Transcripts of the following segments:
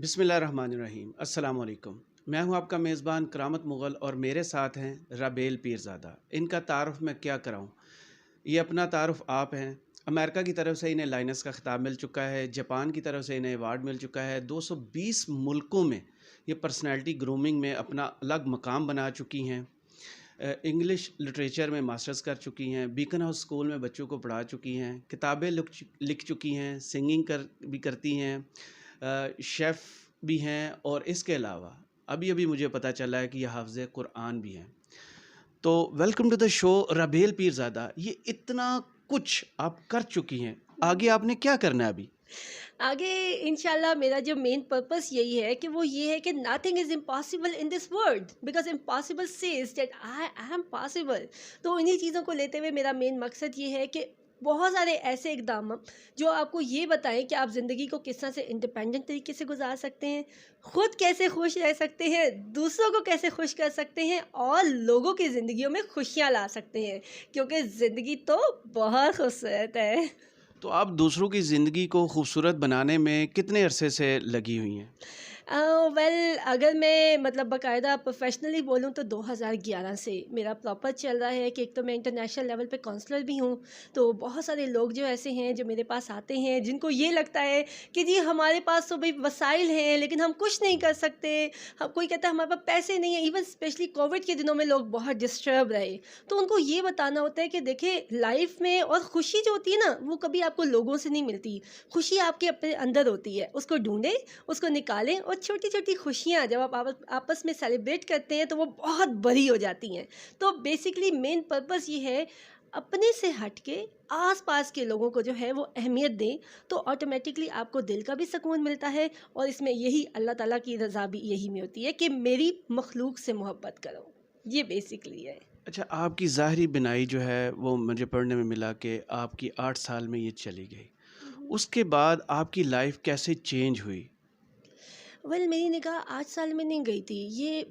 بسم اللہ الرحمن الرحیم۔ السلام علیکم، میں ہوں آپ کا میزبان کرامت مغل اور میرے ساتھ ہیں رابیل پیرزادہ۔ ان کا تعارف میں کیا کراؤں، یہ اپنا تعارف آپ ہیں۔ امریکہ کی طرف سے انہیں لائنس کا خطاب مل چکا ہے، جاپان کی طرف سے انہیں ایوارڈ مل چکا ہے، 220 ملکوں میں یہ پرسنالٹی گرومنگ میں اپنا الگ مقام بنا چکی ہیں، انگلش لٹریچر میں ماسٹرز کر چکی ہیں، بیکن ہاؤس اسکول میں بچوں کو پڑھا چکی ہیں، کتابیں لکھ چکی ہیں، سنگنگ بھی کرتی ہیں، شیف بھی ہیں، اور اس کے علاوہ ابھی مجھے پتہ چلا ہے کہ یہ حافظ قرآن بھی ہیں۔ تو ویلکم ٹو دا شو رابیل پیرزادہ۔ یہ اتنا کچھ آپ کر چکی ہیں، آگے آپ نے کیا کرنا ہے ابھی؟ آگے انشاءاللہ میرا جو مین پرپس یہی ہے کہ وہ یہ ہے کہ nothing is impossible in this world because impossible says that I am possible. تو انہی چیزوں کو لیتے ہوئے میرا مین مقصد یہ ہے کہ بہت سارے ایسے اقدام جو آپ کو یہ بتائیں کہ آپ زندگی کو کس طرح سے انڈیپینڈنٹ طریقے سے گزار سکتے ہیں، خود کیسے خوش رہ سکتے ہیں، دوسروں کو کیسے خوش کر سکتے ہیں، اور لوگوں کی زندگیوں میں خوشیاں لا سکتے ہیں، کیونکہ زندگی تو بہت خوبصورت ہے۔ تو آپ دوسروں کی زندگی کو خوبصورت بنانے میں کتنے عرصے سے لگی ہوئی ہیں؟ اگر میں باقاعدہ پروفیشنلی بولوں تو 2011 سے میرا پراپر چل رہا ہے کہ ایک تو میں انٹرنیشنل لیول پہ کونسلر بھی ہوں، تو بہت سارے لوگ جو ایسے ہیں جو میرے پاس آتے ہیں جن کو یہ لگتا ہے کہ جی ہمارے پاس تو بھائی وسائل ہیں لیکن ہم کچھ نہیں کر سکتے، کوئی کہتا ہے ہمارے پاس پیسے نہیں ہیں، ایون اسپیشلی کووڈ کے دنوں میں لوگ بہت ڈسٹرب رہے، تو ان کو یہ بتانا ہوتا ہے کہ دیکھیں لائف میں اور خوشی جو ہوتی ہے نا وہ کبھی آپ کو لوگوں سے نہیں ملتی، خوشی آپ کے اپنے اندر ہوتی ہے، اس کو ڈھونڈیں، اس کو نکالیں، اور چھوٹی چھوٹی خوشیاں جب آپ آپس میں سیلیبریٹ کرتے ہیں تو وہ بہت بڑی ہو جاتی ہیں۔ تو بیسکلی مین پرپس یہ ہے اپنے سے ہٹ کے آس پاس کے لوگوں کو جو ہے وہ اہمیت دیں، تو آٹومیٹکلی آپ کو دل کا بھی سکون ملتا ہے، اور اس میں یہی اللہ تعالیٰ کی رضا بھی یہی میں ہوتی ہے کہ میری مخلوق سے محبت کرو، یہ بیسکلی ہے۔ اچھا، آپ کی ظاہری بنائی جو ہے وہ مجھے پڑھنے میں ملا کہ آپ کی 8 سال میں یہ چلی گئی، اس کے بعد آپ کی لائف کیسے چینج ہوئی؟ میری نگاہ 8 سال میں نہیں گئی تھی، یہ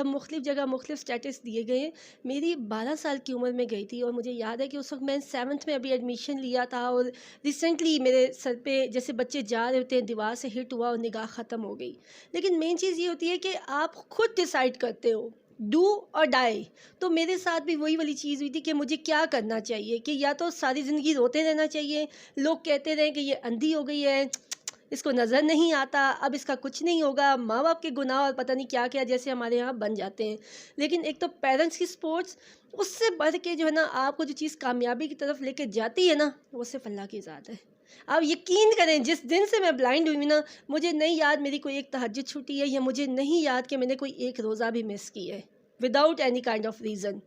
مختلف جگہ مختلف سٹیٹس دیے گئے ہیں۔ میری 12 سال کی عمر میں گئی تھی، اور مجھے یاد ہے کہ اس وقت میں 7th میں ابھی ایڈمیشن لیا تھا، اور ریسنٹلی میرے سر پہ جیسے بچے جا رہے ہوتے ہیں دیوار سے ہٹ ہوا اور نگاہ ختم ہو گئی۔ لیکن مین چیز یہ ہوتی ہے کہ آپ خود ڈیسائیڈ کرتے ہو، ڈو اور ڈائی۔ تو میرے ساتھ بھی وہی والی چیز ہوئی تھی کہ مجھے کیا کرنا چاہیے، کہ یا تو ساری زندگی روتے رہنا چاہیے، لوگ کہتے رہیں کہ یہ اندھی ہو گئی ہے، اس کو نظر نہیں آتا، اب اس کا کچھ نہیں ہوگا، ماں باپ کے گناہ اور پتہ نہیں کیا کیا جیسے ہمارے یہاں بن جاتے ہیں۔ لیکن ایک تو پیرنٹس کی سپورٹس، اس سے بڑھ کے جو ہے نا آپ کو جو چیز کامیابی کی طرف لے کے جاتی ہے نا وہ صرف اللہ کی ذات ہے۔ آپ یقین کریں جس دن سے میں بلائنڈ ہوئی نا، مجھے نہیں یاد میری کوئی ایک تہجد چھوٹی ہے، یا مجھے نہیں یاد کہ میں نے کوئی ایک روزہ بھی مس کی ہے without any kind of reason.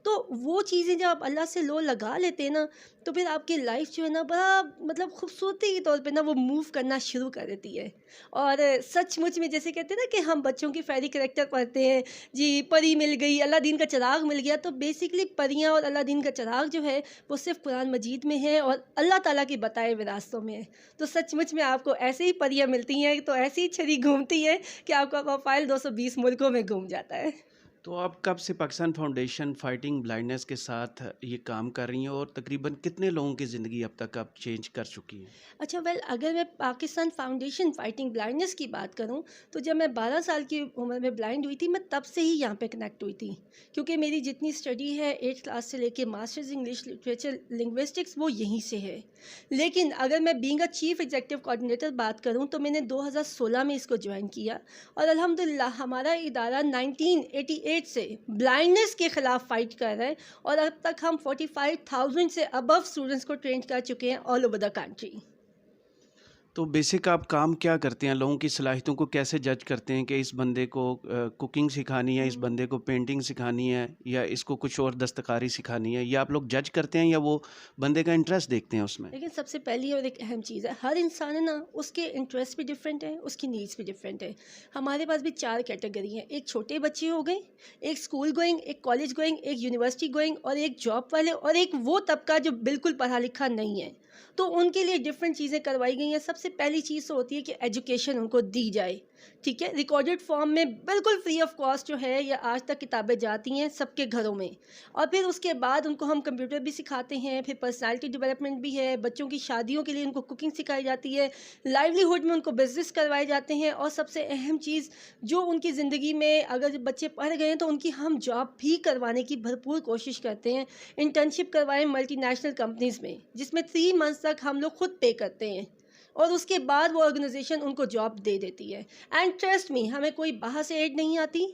تو وہ چیزیں جب آپ اللہ سے لو لگا لیتے ہیں نا تو پھر آپ کی لائف جو ہے نا بڑا خوبصورتی کے طور پہ نا وہ موو کرنا شروع کر دیتی ہے۔ اور سچ مچ میں جیسے کہتے ہیں نا کہ ہم بچوں کی فیری کریکٹر پڑھتے ہیں، جی پری مل گئی، اللہ دین کا چراغ مل گیا، تو بیسکلی پریاں اور اللہ دین کا چراغ جو ہے وہ صرف قرآن مجید میں ہے اور اللہ تعالیٰ کے بتائے ہوئے راستوں میں ہے۔ تو سچ مچ میں آپ کو ایسے ہی پریاں ملتی ہیں، تو ایسی ہی چھری گھومتی ہے کہ آپ کا پروفائل 220 ملکوں میں گھوم جاتا ہے۔ تو آپ کب سے پاکستان فاؤنڈیشن فائٹنگ بلائنڈنس کے ساتھ یہ کام کر رہی ہیں، اور تقریباً کتنے لوگوں کی زندگی اب تک آپ چینج کر چکی ہیں؟ اچھا اگر میں پاکستان فاؤنڈیشن فائٹنگ بلائنڈنس کی بات کروں تو جب میں 12 سال کی عمر میں بلائنڈ ہوئی تھی میں تب سے ہی یہاں پہ کنیکٹ ہوئی تھی، کیونکہ میری جتنی اسٹڈی ہے 8th کلاس سے لے کے ماسٹرز انگلش لٹریچر لنگوسٹکس وہ یہیں سے ہے۔ لیکن اگر میں being a chief executive coordinator بات کروں تو میں نے 2016 میں اس کو جوائن کیا، اور الحمدللہ ہمارا ادارہ 1988 سے بلائنڈنس کے خلاف فائٹ کر رہا ہے، اور اب تک ہم 45,000 سے ابو اسٹوڈنٹس کو ٹرین کر چکے ہیں آل اوور دا کنٹری۔ تو بیسک آپ کام کیا کرتے ہیں؟ لوگوں کی صلاحیتوں کو کیسے جج کرتے ہیں کہ اس بندے کو کوکنگ سکھانی ہے، اس بندے کو پینٹنگ سکھانی ہے، یا اس کو کچھ اور دستکاری سکھانی ہے؟ یا آپ لوگ جج کرتے ہیں یا وہ بندے کا انٹرسٹ دیکھتے ہیں اس میں؟ لیکن سب سے پہلی اور ایک اہم چیز ہے، ہر انسان ہے نا اس کے انٹرسٹ بھی ڈفرینٹ ہے، اس کی نیڈس بھی ڈفرینٹ ہے۔ ہمارے پاس بھی 4 کیٹیگری ہیں، ایک چھوٹے بچے ہو گئے، ایک اسکول گوئنگ، ایک کالج گوئنگ، ایک یونیورسٹی گوئنگ، اور ایک جاب والے، اور ایک وہ طبقہ جو بالکل پڑھا لکھا نہیں ہے۔ تو ان کے لیے ڈفرینٹ چیزیں کروائی گئی ہیں۔ سب سے پہلی چیز تو ہوتی ہے کہ ایجوکیشن ان کو دی جائے، ٹھیک ہے, ریکارڈڈ فارم میں بالکل فری آف کاسٹ جو ہے یہ آج تک کتابیں جاتی ہیں سب کے گھروں میں. اور پھر اس کے بعد ان کو ہم کمپیوٹر بھی سکھاتے ہیں, پھر پرسنالٹی ڈیولپمنٹ بھی ہے, بچوں کی شادیوں کے لیے ان کو کوکنگ سکھائی جاتی ہے, لائیولیہڈ میں ان کو بزنس کروائے جاتے ہیں, اور سب سے اہم چیز جو ان کی زندگی میں اگر بچے پڑھ گئے ہیں تو ان کی ہم جاب بھی کروانے کی بھرپور کوشش کرتے ہیں. انٹرنشپ کروائیں ملٹی نیشنل کمپنیز میں, جس میں 3 months تک ہم لوگ خود پے کرتے ہیں, اور اس کے بعد وہ آرگنائزیشن ان کو جاب دے دیتی ہے. اینڈ ٹرسٹ می, ہمیں کوئی باہر سے ایڈ نہیں آتی,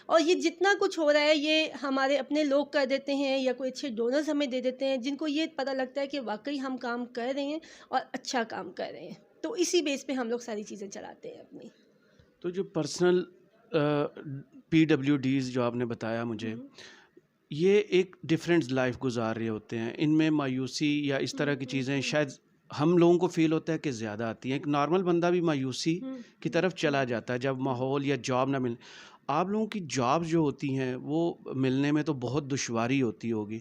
اور یہ جتنا کچھ ہو رہا ہے یہ ہمارے اپنے لوگ کر دیتے ہیں, یا کوئی اچھے ڈونرز ہمیں دے دیتے ہیں جن کو یہ پتہ لگتا ہے کہ واقعی ہم کام کر رہے ہیں اور اچھا کام کر رہے ہیں. تو اسی بیس پہ ہم لوگ ساری چیزیں چلاتے ہیں اپنی. تو جو پرسنل PWDs جو آپ نے بتایا مجھے, یہ ایک ڈفرینٹ لائف گزار رہے ہوتے ہیں, ان میں مایوسی یا اس طرح کی چیزیں شاید ہم لوگوں کو فیل ہوتا ہے کہ زیادہ آتی ہیں. ایک نارمل بندہ بھی مایوسی کی طرف چلا جاتا ہے جب ماحول یا جاب نہ مل. آپ لوگوں کی جاب جو ہوتی ہیں وہ ملنے میں تو بہت دشواری ہوتی ہوگی,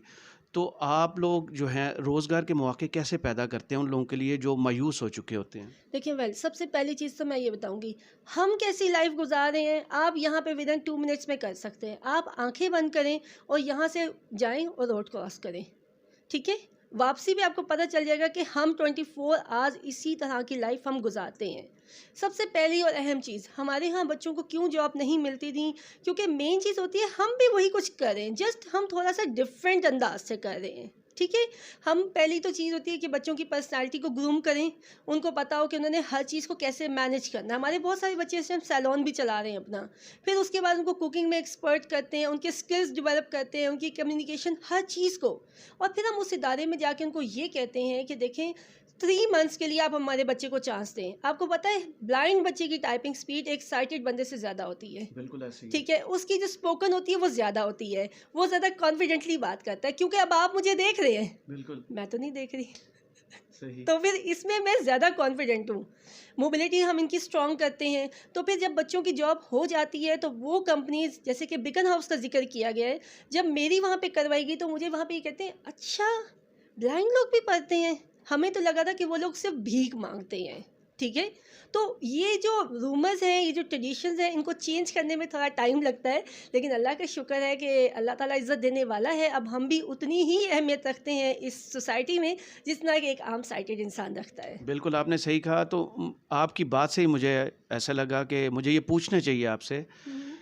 تو آپ لوگ جو ہیں روزگار کے مواقع کیسے پیدا کرتے ہیں ان لوگوں کے لیے جو مایوس ہو چکے ہوتے ہیں؟ دیکھیں سب سے پہلی چیز تو میں یہ بتاؤں گی, ہم کیسی لائف گزار رہے ہیں آپ یہاں پہ ودن 2 minutes میں کر سکتے ہیں. آپ آنکھیں بند کریں اور یہاں سے جائیں اور روڈ کراس کریں, ٹھیک ہے, واپسی بھی آپ کو پتہ چل جائے گا کہ ہم 24 hours اسی طرح کی لائف ہم گزارتے ہیں. سب سے پہلی اور اہم چیز, ہمارے ہاں بچوں کو کیوں جاب نہیں ملتی تھی, کیونکہ مین چیز ہوتی ہے ہم بھی وہی کچھ کر رہے ہیں, جسٹ ہم تھوڑا سا ڈفرینٹ انداز سے کر رہے ہیں. ٹھیک ہے, ہم پہلی تو چیز ہوتی ہے کہ بچوں کی پرسنالٹی کو گروم کریں, ان کو پتا ہو کہ انہوں نے ہر چیز کو کیسے مینیج کرنا ہے. ہمارے بہت سارے بچے اس ٹائم سیلون بھی چلا رہے ہیں اپنا, پھر اس کے بعد ان کو کوکنگ میں ایکسپرٹ کرتے ہیں, ان کے اسکلز ڈیولپ کرتے ہیں, ان کی کمیونیکیشن ہر چیز کو, اور پھر ہم اس ادارے میں جا کے ان کو یہ کہتے ہیں کہ دیکھیں 3 months کے لیے آپ ہمارے بچے کو چانس دیں. آپ کو پتہ ہے بلائنڈ بچے کی ٹائپنگ سپیڈ ایک سائٹڈ بندے سے زیادہ ہوتی ہے. بالکل ایسے ہی. ٹھیک ہے, اس کی جو اسپوکن ہوتی ہے وہ زیادہ ہوتی ہے, وہ زیادہ کانفیڈنٹلی بات کرتا ہے, کیونکہ اب آپ مجھے دیکھ رہے ہیں, بالکل میں تو نہیں دیکھ رہی, صحیح. تو پھر اس میں زیادہ کانفیڈنٹ ہوں. موبلٹی ہم ان کی اسٹرانگ کرتے ہیں, تو پھر جب بچوں کی جاب ہو جاتی ہے تو وہ کمپنیز جیسے کہ بیکن ہاؤس کا ذکر کیا گیا ہے, جب میری وہاں پہ کروائی گئی تو مجھے وہاں پہ یہ کہتے ہیں اچھا بلائنڈ لوگ بھی پڑھتے ہیں, ہمیں تو لگا تھا کہ وہ لوگ صرف بھیک مانگتے ہیں. ٹھیک ہے, تو یہ جو رومرز ہیں, یہ جو ٹریڈیشنز ہیں, ان کو چینج کرنے میں تھوڑا ٹائم لگتا ہے, لیکن اللہ کا شکر ہے کہ اللہ تعالیٰ عزت دینے والا ہے. اب ہم بھی اتنی ہی اہمیت رکھتے ہیں اس سوسائٹی میں جتنا کہ ایک عام سائٹڈ انسان رکھتا ہے. بالکل آپ نے صحیح کہا. تو آپ کی بات سے ہی مجھے ایسا لگا کہ مجھے یہ پوچھنا چاہیے آپ سے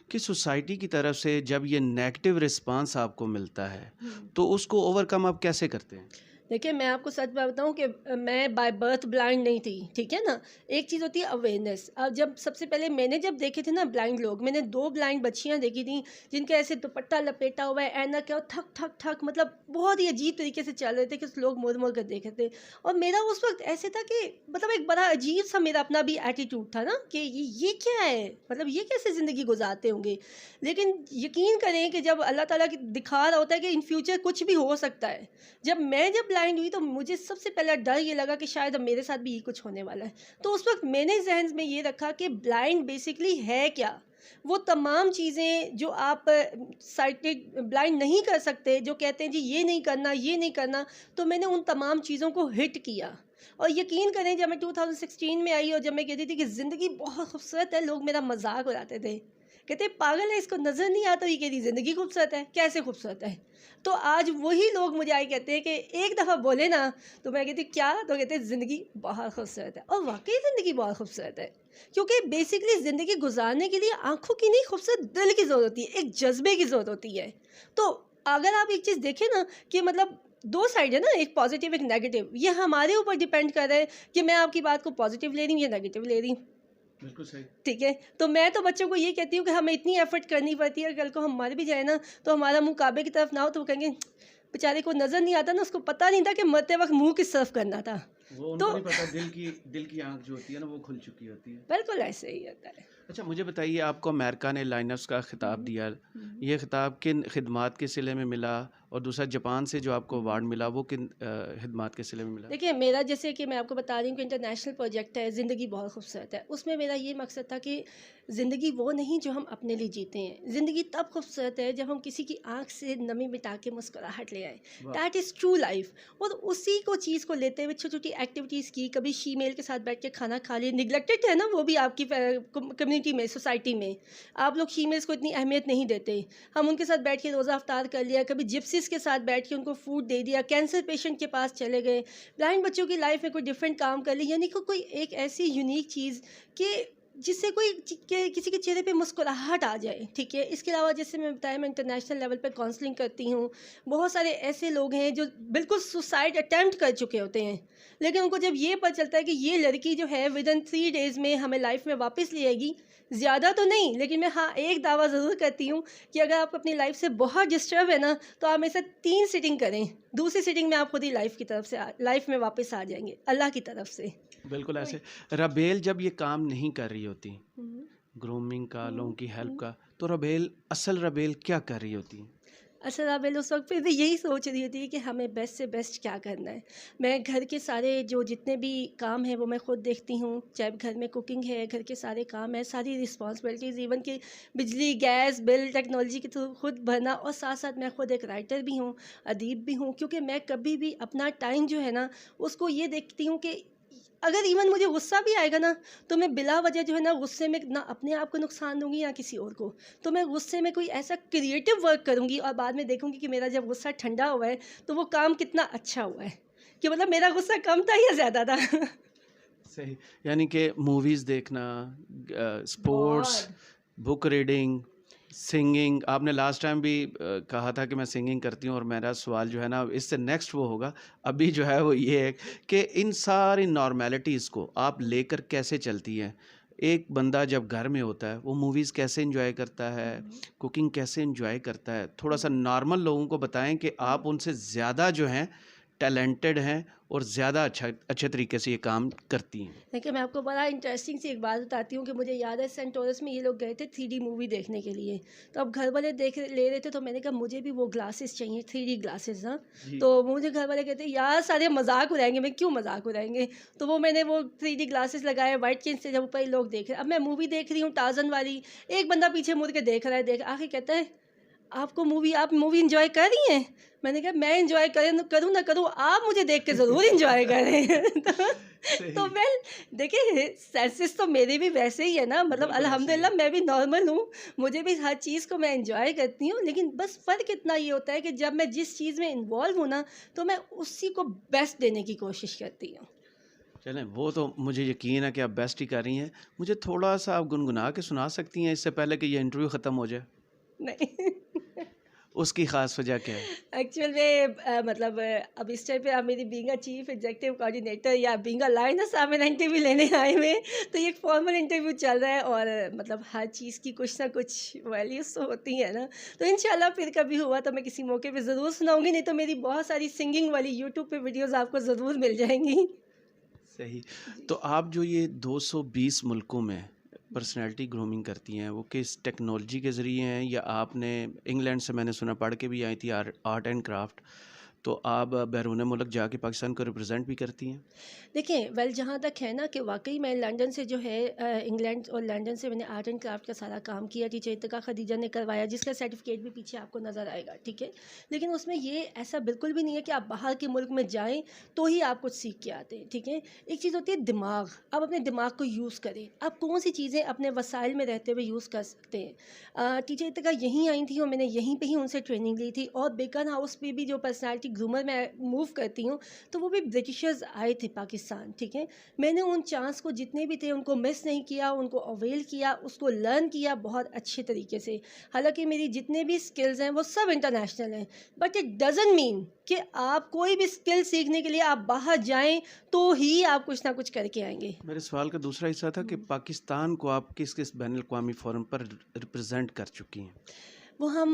کہ سوسائٹی کی طرف سے جب یہ نیگیٹو رسپانس آپ کو ملتا ہے تو اس کو اوور کم آپ کیسے کرتے ہیں؟ دیکھیں میں آپ کو سچ بتاؤں کہ میں بائی برتھ بلائنڈ نہیں تھی, ٹھیک ہے نا. ایک چیز ہوتی ہے اویئرنیس. جب سب سے پہلے میں نے جب دیکھے تھے نا بلائنڈ لوگ, میں نے 2 بلائنڈ بچیاں دیکھی تھیں جن کا ایسے دوپٹہ لپیٹا ہوا ہے, اینک ہے, اور تھک تھک تھک مطلب بہت ہی عجیب طریقے سے چل رہے تھے کہ لوگ مور مور کر دیکھ رہے تھے. اور میرا اس وقت ایسے تھا کہ مطلب ایک بڑا عجیب سا میرا اپنا بھی ایٹیٹیوڈ تھا نا کہ یہ کیا ہے, مطلب یہ کیسے زندگی گزارتے ہوں گے. لیکن یقین کریں کہ جب اللہ تعالیٰ کی دکھا رہا ہوتا ہے کہ ان فیوچر کچھ بھی ہو سکتا ہے, جب بلائنڈ ہوئی تو مجھے سب سے پہلا ڈر یہ لگا کہ شاید اب میرے ساتھ بھی یہ کچھ ہونے والا ہے. تو اس وقت میں نے ذہن میں یہ رکھا کہ بلائنڈ بیسکلی ہے کیا, وہ تمام چیزیں جو آپ سائٹڈ بلائنڈ نہیں کر سکتے, جو کہتے ہیں جی یہ نہیں کرنا یہ نہیں کرنا, تو میں نے ان تمام چیزوں کو ہٹ کیا. اور یقین کریں جب میں 2016 میں آئی اور جب میں کہتی تھی کہ زندگی بہت خوبصورت ہے, لوگ میرا مذاق اڑاتے تھے, کہتے پاگل ہے, اس کو نظر نہیں آتا, یہ کہتی زندگی خوبصورت ہے, کیسے خوبصورت ہے. تو آج وہی لوگ مجھے آئے کہتے ہیں کہ ایک دفعہ بولے نا, تو میں کہتی کیا, تو کہتے ہیں زندگی بہت خوبصورت ہے. اور واقعی زندگی بہت خوبصورت ہے, کیونکہ بیسکلی زندگی گزارنے کے لیے آنکھوں کی نہیں, خوبصورت دل کی ضرورت ہوتی ہے, ایک جذبے کی ضرورت ہوتی ہے. تو اگر آپ ایک چیز دیکھیں نا کہ مطلب 2 سائڈ ہے نا, ایک پازیٹیو ایک نیگیٹو, یہ ہمارے اوپر ڈیپینڈ کر رہا ہے کہ میں آپ کی بات کو پازیٹیو لے رہی ہوں یا نیگیٹو لے رہی ہوں. بالکل صحیح. ٹھیک ہے, تو میں تو بچوں کو یہ کہتی ہوں کہ ہمیں اتنی ایفرٹ کرنی پڑتی ہے, کل کو ہم مر بھی جائے نا تو ہمارا منہ کعبے کی طرف نہ ہو, تو وہ کہیں گے بیچارے کو نظر نہیں آتا نا, اس کو پتہ نہیں تھا کہ مرتے وقت منہ کس طرف کرنا تھا. وہ ان کو نہیں پتا, دل کی آنکھ جو ہوتی ہے نا وہ کھل چکی ہوتی ہے. بالکل ایسے ہی ہوتا ہے. اچھا مجھے بتائیے, آپ کو امریکہ نے لائنرز کا خطاب دیا, یہ خطاب کن خدمات کے صلے میں ملا, اور دوسرا جاپان سے جو آپ کو ایوارڈ ملا وہ کن خدمات کے صلے میں ملا؟ دیکھیے میرا جیسے کہ میں آپ کو بتا رہی ہوں کہ انٹرنیشنل پروجیکٹ ہے زندگی بہت خوبصورت ہے, اس میں میرا یہ مقصد تھا کہ زندگی وہ نہیں جو ہم اپنے لیے جیتے ہیں, زندگی تب خوبصورت ہے جب ہم کسی کی آنکھ سے نمی مٹا کے مسکراہٹ لے آئیں, دیٹ از ٹرو لائف. اور اسی کو چیز کو لیتے ہوئے چھوٹی چھوٹی ایکٹیویٹیز کی, کبھی شی میل کے ساتھ بیٹھ کے کھانا کھا لیے, نگلیکٹڈ ہے نا وہ بھی آپ کی کمیونٹی کمیونٹی میں, سوسائٹی میں آپ لوگ فیمیلس کو اتنی اہمیت نہیں دیتے. ہم ان کے ساتھ بیٹھ کے روزہ افطار کر لیا, کبھی جپسیز کے ساتھ بیٹھ کے ان کو فوڈ دے دیا, کینسر پیشنٹ کے پاس چلے گئے, بلائنڈ بچوں کی لائف میں کوئی ڈفرینٹ کام کر لی, یعنی کہ کوئی ایک ایسی یونیک چیز کہ جس سے کسی کے چہرے پہ مسکراہٹ آ جائے. ٹھیک ہے, اس کے علاوہ جیسے میں بتایا میں انٹرنیشنل لیول پہ کاؤنسلنگ کرتی ہوں. بہت سارے ایسے لوگ ہیں جو بالکل سوسائڈ اٹیمپٹ کر چکے ہوتے ہیں, لیکن ان کو جب یہ پتہ چلتا ہے کہ یہ لڑکی جو ہے ود ان 3 days میں ہمیں لائف میں واپس لے آئے گی, زیادہ تو نہیں لیکن میں ہاں ایک دعویٰ ضرور کرتی ہوں کہ اگر آپ اپنی لائف سے بہت ڈسٹرب ہے نا تو آپ میرے ساتھ 3 سٹنگ کریں, دوسری سٹنگ میں آپ خود ہی لائف میں واپس آ جائیں گے اللہ کی طرف سے. بالکل ایسے. ربیل جب یہ کام نہیں کر رہی ہوتی گرومنگ کا, لوگوں کی ہیلپ کا, تو ربیل اصل ربیل کیا کر رہی ہوتی؟ اصل رابل اس وقت پھر بھی یہی سوچ رہی ہوتی ہے کہ ہمیں بیسٹ سے بیسٹ کیا کرنا ہے. میں گھر کے سارے جو جتنے بھی کام ہیں وہ میں خود دیکھتی ہوں, چاہے گھر میں کوکنگ ہے, گھر کے سارے کام ہیں, ساری رسپانسبلٹیز, ایون کہ بجلی گیس بل ٹیکنالوجی کے تھرو خود بھرنا, اور ساتھ ساتھ میں خود ایک رائٹر بھی ہوں, ادیب بھی ہوں, کیونکہ میں کبھی بھی اپنا ٹائم جو ہے نا اس کو یہ دیکھتی ہوں کہ اگر ایون مجھے غصہ بھی آئے گا نا تو میں بلا وجہ جو ہے نا غصے میں نہ اپنے آپ کو نقصان دوں گی نہ کسی اور کو, تو میں غصے میں کوئی ایسا کریٹو ورک کروں گی اور بعد میں دیکھوں گی کہ میرا جب غصہ ٹھنڈا ہوا ہے تو وہ کام کتنا اچھا ہوا ہے, کہ مطلب میرا غصہ کم تھا یا زیادہ تھا. صحیح, یعنی کہ موویز دیکھنا, اسپورٹس, بک ریڈنگ, سنگنگ. آپ نے لاسٹ ٹائم بھی کہا تھا کہ میں سنگنگ کرتی ہوں, اور میرا سوال جو ہے نا اس سے نیکسٹ وہ ہوگا ابھی جو ہے وہ یہ ہے کہ ان ساری نارمیلٹیز کو آپ لے کر کیسے چلتی ہیں؟ ایک بندہ جب گھر میں ہوتا ہے وہ موویز کیسے انجوائے کرتا ہے, کوکنگ کیسے انجوائے کرتا ہے؟ تھوڑا سا نارمل لوگوں کو بتائیں کہ آپ ان سے زیادہ جو ہیں ٹیلنٹڈ ہیں اور زیادہ اچھے طریقے سے یہ کام کرتی ہیں. لیکن میں آپ کو بڑا انٹرسٹنگ سی ایک بات بتاتی ہوں کہ مجھے یاد ہے سینٹ ٹورس میں یہ لوگ گئے تھے 3D مووی دیکھنے کے لیے, تو اب گھر والے لے رہے تھے, تو میں نے کہا مجھے بھی وہ گلاسز چاہیے 3D گلاسز. ہاں, تو مجھے گھر والے کہتے ہیں یار سارے مذاق اڑائیں گے. میں کیوں مذاق اڑائیں گے؟ تو وہ میں نے وہ 3D گلاسز لگائے, وائٹ چینج سے جب اوپر لوگ دیکھ رہے ہیں. اب میں مووی دیکھ رہی ہوں ٹارزن والی, ایک بندہ پیچھے مڑ کے دیکھ رہا ہے, آخر کہتا ہے آپ مووی انجوائے کر رہی ہیں؟ میں نے کہا میں انجوائے کروں نہ کروں, آپ مجھے دیکھ کے ضرور انجوائے کریں. تو میں دیکھیں سینسز تو میرے بھی ویسے ہی ہے نا, مطلب الحمدللہ میں بھی نارمل ہوں, مجھے بھی ہر چیز کو میں انجوائے کرتی ہوں, لیکن بس فرق اتنا یہ ہوتا ہے کہ جب میں جس چیز میں انوالو ہوں نا تو میں اسی کو بیسٹ دینے کی کوشش کرتی ہوں. چلیں, وہ تو مجھے یقین ہے کہ آپ بیسٹ ہی کر رہی ہیں. مجھے تھوڑا سا آپ گنگنا کے سنا سکتی ہیں اس سے پہلے کہ یہ انٹرویو ختم ہو جائے؟ نہیں, اس کی خاص وجہ کیا ہے؟ ایکچوئل میں مطلب اب اس ٹائم پہ آپ میری being a chief executive coordinator یا بینگ اے لائنس آپ میرا انٹرویو لینے آئے ہوئے, تو یہ ایک فارمل انٹرویو چل رہا ہے, اور مطلب ہر چیز کی کچھ نہ کچھ ویلیوز تو ہوتی ہیں نا, تو انشاءاللہ پھر کبھی ہوا تو میں کسی موقع پہ ضرور سناؤں گی, نہیں تو میری بہت ساری سنگنگ والی یوٹیوب پہ ویڈیوز آپ کو ضرور مل جائیں گی. صحیح. تو آپ جو یہ 220 ملکوں میں پرسنالٹی گرومنگ کرتی ہیں وہ کس ٹیکنالوجی کے ذریعے ہیں, یا آپ نے انگلینڈ سے میں نے سنا پڑھ کے بھی آئی تھی آرٹ اینڈ کرافٹ, تو آپ بیرون ملک جا کے پاکستان کو ریپرزینٹ بھی کرتی ہیں؟ دیکھیں جہاں تک ہے نا کہ واقعی میں لنڈن سے جو ہے انگلینڈ اور لنڈن سے میں نے آرٹ اینڈ کرافٹ کا سارا کام کیا, ٹیچر ارتقا خدیجہ نے کروایا, جس کا سرٹیفکیٹ بھی پیچھے آپ کو نظر آئے گا. ٹھیک ہے, لیکن اس میں یہ ایسا بالکل بھی نہیں ہے کہ آپ باہر کے ملک میں جائیں تو ہی آپ کچھ سیکھ کے آتے ہیں. ٹھیک ہے, ایک چیز ہوتی ہے دماغ, آپ اپنے دماغ کو یوز کریں, آپ کون سی چیزیں اپنے وسائل میں رہتے ہوئے یوز کر سکتے ہیں. ٹیچر ارتقا یہیں آئی تھیں اور میں نے یہیں پہ ہی ان سے ٹریننگ لی تھی, اور بیکن ہاؤس پہ بھی جو پرسنالٹی گرومر میں موو کرتی ہوں تو وہ بھی برٹشرز آئے تھے پاکستان. ٹھیک ہے, میں نے ان چانس کو جتنے بھی تھے ان کو مس نہیں کیا, ان کو اویل کیا, اس کو لرن کیا بہت اچھے طریقے سے. حالانکہ میری جتنے بھی اسکلز ہیں وہ سب انٹرنیشنل ہیں, بٹ اٹ ڈزنٹ مین کہ آپ کوئی بھی اسکل سیکھنے کے لیے آپ باہر جائیں تو ہی آپ کچھ نہ کچھ کر کے آئیں گے. میرے سوال کا دوسرا حصہ تھا کہ پاکستان کو آپ کس کس بین الاقوامی فورم پر ریپرزینٹ کر چکی ہیں؟ وہ ہم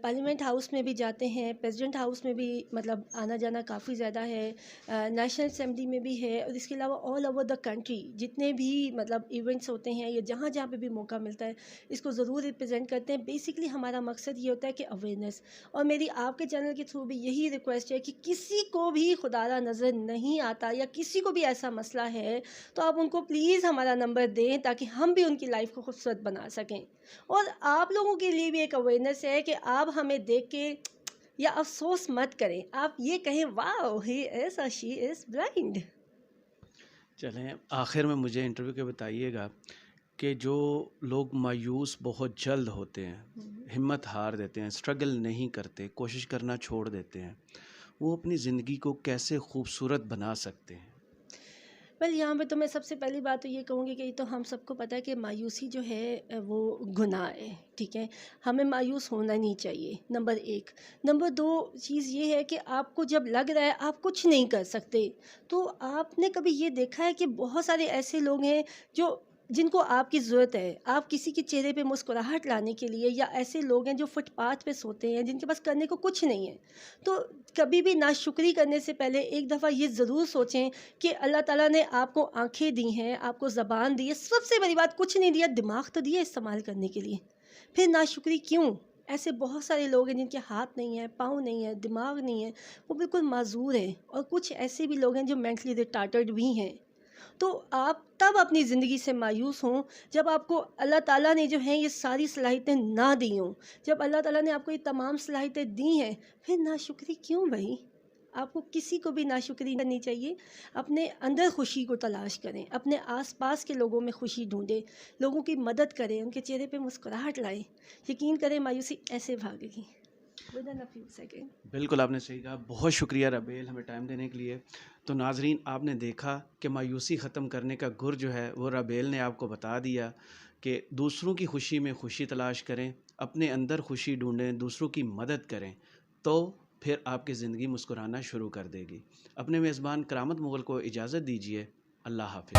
پارلیمنٹ ہاؤس میں بھی جاتے ہیں, پریزیڈنٹ ہاؤس میں بھی مطلب آنا جانا کافی زیادہ ہے, نیشنل اسمبلی میں بھی ہے, اور اس کے علاوہ آل اوور دا کنٹری جتنے بھی مطلب ایونٹس ہوتے ہیں یا جہاں جہاں پہ بھی موقع ملتا ہے اس کو ضرور ریپرزینٹ کرتے ہیں. بیسکلی ہمارا مقصد یہ ہوتا ہے کہ اویئرنیس, اور میری آپ کے چینل کے تھرو بھی یہی ریکویسٹ ہے کہ کسی کو بھی خدا را نظر نہیں آتا یا کسی کو بھی ایسا مسئلہ ہے تو آپ ان کو پلیز ہمارا نمبر دیں تاکہ ہم بھی ان کی لائف کو خوبصورت بنا سکیں. اور آپ لوگوں کے لیے بھی ایک اویئرنیس ہے کہ آپ ہمیں دیکھ کے یا افسوس مت کریں, آپ یہ کہیں واو ہی از اور شی از بلائنڈ. چلیں, آخر میں مجھے انٹرویو کے بتائیے گا کہ جو لوگ مایوس بہت جلد ہوتے ہیں، ہمت ہار دیتے ہیں، اسٹرگل نہیں کرتے، کوشش کرنا چھوڑ دیتے ہیں، وہ اپنی زندگی کو کیسے خوبصورت بنا سکتے ہیں؟ یہاں پہ تو میں سب سے پہلی بات تو یہ کہوں گی کہ یہ تو ہم سب کو پتہ ہے کہ مایوسی جو ہے وہ گناہ ہے، ٹھیک ہے، ہمیں مایوس ہونا نہیں چاہیے، نمبر ایک۔ نمبر دو چیز یہ ہے کہ آپ کو جب لگ رہا ہے آپ کچھ نہیں کر سکتے، تو آپ نے کبھی یہ دیکھا ہے کہ بہت سارے ایسے لوگ ہیں جن کو آپ کی ضرورت ہے، آپ کسی کے چہرے پہ مسکراہٹ لانے کے لیے، یا ایسے لوگ ہیں جو فٹ پاتھ پہ سوتے ہیں جن کے پاس کرنے کو کچھ نہیں ہے، تو کبھی بھی ناشکری کرنے سے پہلے ایک دفعہ یہ ضرور سوچیں کہ اللہ تعالیٰ نے آپ کو آنکھیں دی ہیں، آپ کو زبان دی ہے، سب سے بڑی بات کچھ نہیں دیا، دماغ تو دیا استعمال کرنے کے لیے، پھر ناشکری کیوں؟ ایسے بہت سارے لوگ ہیں جن کے ہاتھ نہیں ہیں، پاؤں نہیں ہیں، دماغ نہیں ہے، وہ بالکل معذور ہیں، اور کچھ ایسے بھی لوگ ہیں جو مینٹلی ریٹارڈڈ بھی ہیں۔ تو آپ تب اپنی زندگی سے مایوس ہوں جب آپ کو اللہ تعالیٰ نے جو ہیں یہ ساری صلاحیتیں نہ دی ہوں۔ جب اللہ تعالیٰ نے آپ کو یہ تمام صلاحیتیں دی ہیں، پھر ناشکری کیوں بھائی؟ آپ کو کسی کو بھی ناشکری کرنی چاہیے، اپنے اندر خوشی کو تلاش کریں، اپنے آس پاس کے لوگوں میں خوشی ڈھونڈیں، لوگوں کی مدد کریں، ان کے چہرے پہ مسکراہٹ لائیں، یقین کریں مایوسی ایسے بھاگے گی ودن اے فیو سیکنڈ۔ بالکل آپ نے صحیح کہا، بہت شکریہ ربیل ہمیں ٹائم دینے کے لیے۔ تو ناظرین، آپ نے دیکھا کہ مایوسی ختم کرنے کا گر جو ہے وہ ربیل نے آپ کو بتا دیا کہ دوسروں کی خوشی میں خوشی تلاش کریں، اپنے اندر خوشی ڈھونڈیں، دوسروں کی مدد کریں، تو پھر آپ کی زندگی مسکرانا شروع کر دے گی۔ اپنے میزبان کرامت مغل کو اجازت دیجیے، اللہ حافظ۔